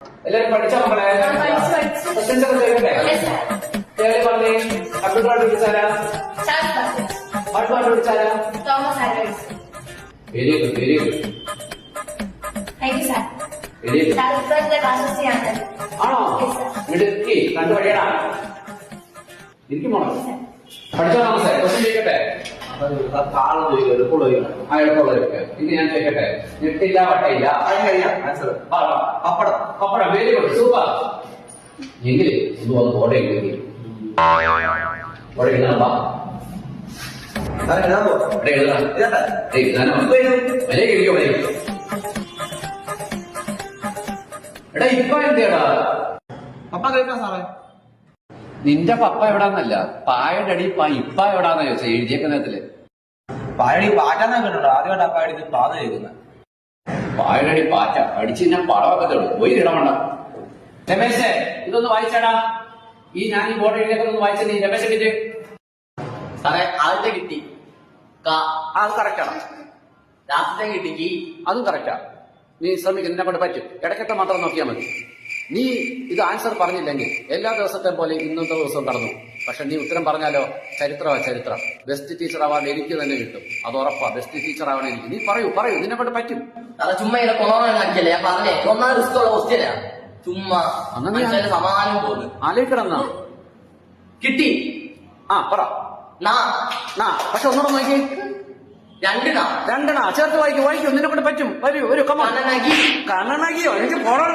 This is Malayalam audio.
എല്ലാരും പഠിച്ച മക്കളെ ക്വസ്റ്റ്യൻസ് ഒക്കെ ചോദിക്കട്ടെ? പറഞ്ഞേ. കമ്പ്യൂട്ടർ പഠിപ്പിച്ചാരാ? പാട്ട് പഠിപ്പിച്ചാരാ? Very good, very good. ആണോ? മിടുക്കി, കണ്ടുപടിയടാ. എനിക്ക് പോണോ? പഠിച്ചോ താമസേ? ക്വസ്റ്റ്യൻ ചോദിക്കട്ടെ? എളുപ്പമുള്ള ഇത് ഞാൻ ചോദിക്കട്ടെ? ഞെട്ടില്ല വട്ടയില്ല. പപ്പടം. പപ്പടം, വെരി ഗുഡ്, സൂപ്പർ. എങ്കില് ഒന്ന് വന്ന് ഓടെ എഴുതി ഓടെ എഴുതാ എടാ ഇപ്പൊ എന്തിയാടാ പപ്പ കേൾക്കാം സാറേ. നിന്റെ പപ്പ എവിടാന്നല്ല, പായുടെ അടി ഇപ്പ എവിടാന്നാ ചോദിച്ചാ എഴുതിയേക്കുന്നതില്. പായടി പാറ്റാന്നാ കേട്ടോ. ആദ്യമായിട്ട് അപ്പാടി പാന്ന് കേൾക്കുന്നത്. പായുടെ അടി പാറ്റ അടിച്ച് ഞാൻ പടമൊക്കെ തേടും. പോയി ഇടമണ്ട. രമേശേ ഇതൊന്ന് വായിച്ചാടാ. ഞാൻ ഈ ബോർഡ് എഴുതിയൊക്കെ ഒന്ന് വായിച്ച നീ രമേശ് കിട്ടി സാറേ. ആദ്യത്തെ കിട്ടി അത് കറക്റ്റാണ്. ലാസ്റ്റത്തെ കിട്ടി അതും കറക്റ്റാ. നീ ശ്രമിക്കും, നിന്നെ കൊണ്ട് പറ്റും. ഇടയ്ക്കൊക്കെ മാത്രം നോക്കിയാൽ മതി. നീ ഇത് ആൻസർ പറഞ്ഞില്ലെങ്കിൽ എല്ലാ ദിവസത്തെ പോലെ ഇന്നത്തെ ദിവസവും കടന്നു. പക്ഷെ നീ ഉത്തരം പറഞ്ഞാലോ ചരിത്രമാ ചരിത്രം. ബെസ്റ്റ് ടീച്ചർ അവാർഡ് എനിക്ക് തന്നെ കിട്ടും, അത് ഉറപ്പാ. ബെസ്റ്റ് ടീച്ചർ ആവാൻ എനിക്ക്. നീ പറയൂ, നിന്നെ കൊണ്ട് പറ്റും. സാറേ ചുമ്മാ ഇങ്ങനെ കൊറോണ കാണിക്കല്ലേ. ഞാൻ പറഞ്ഞേ ഒന്നാം റിസ്ക് ഉള്ള ക്വസ്റ്റ്യനാ. ചുമ്മാ സമാധാനം പോകുന്നു. ആലോചിക്കണമെന്നാ കിട്ടി. പറ. പക്ഷെ ഒന്നുകൂടെ നോക്കി. രണ്ടെണ്ണ ചേർത്ത് വായിക്കും. നിന്നെ കൊണ്ട് പറ്റും. വരൂ, ഒരു കമ. കണ്ണനാകിയോ എനിക്ക് പോണോ?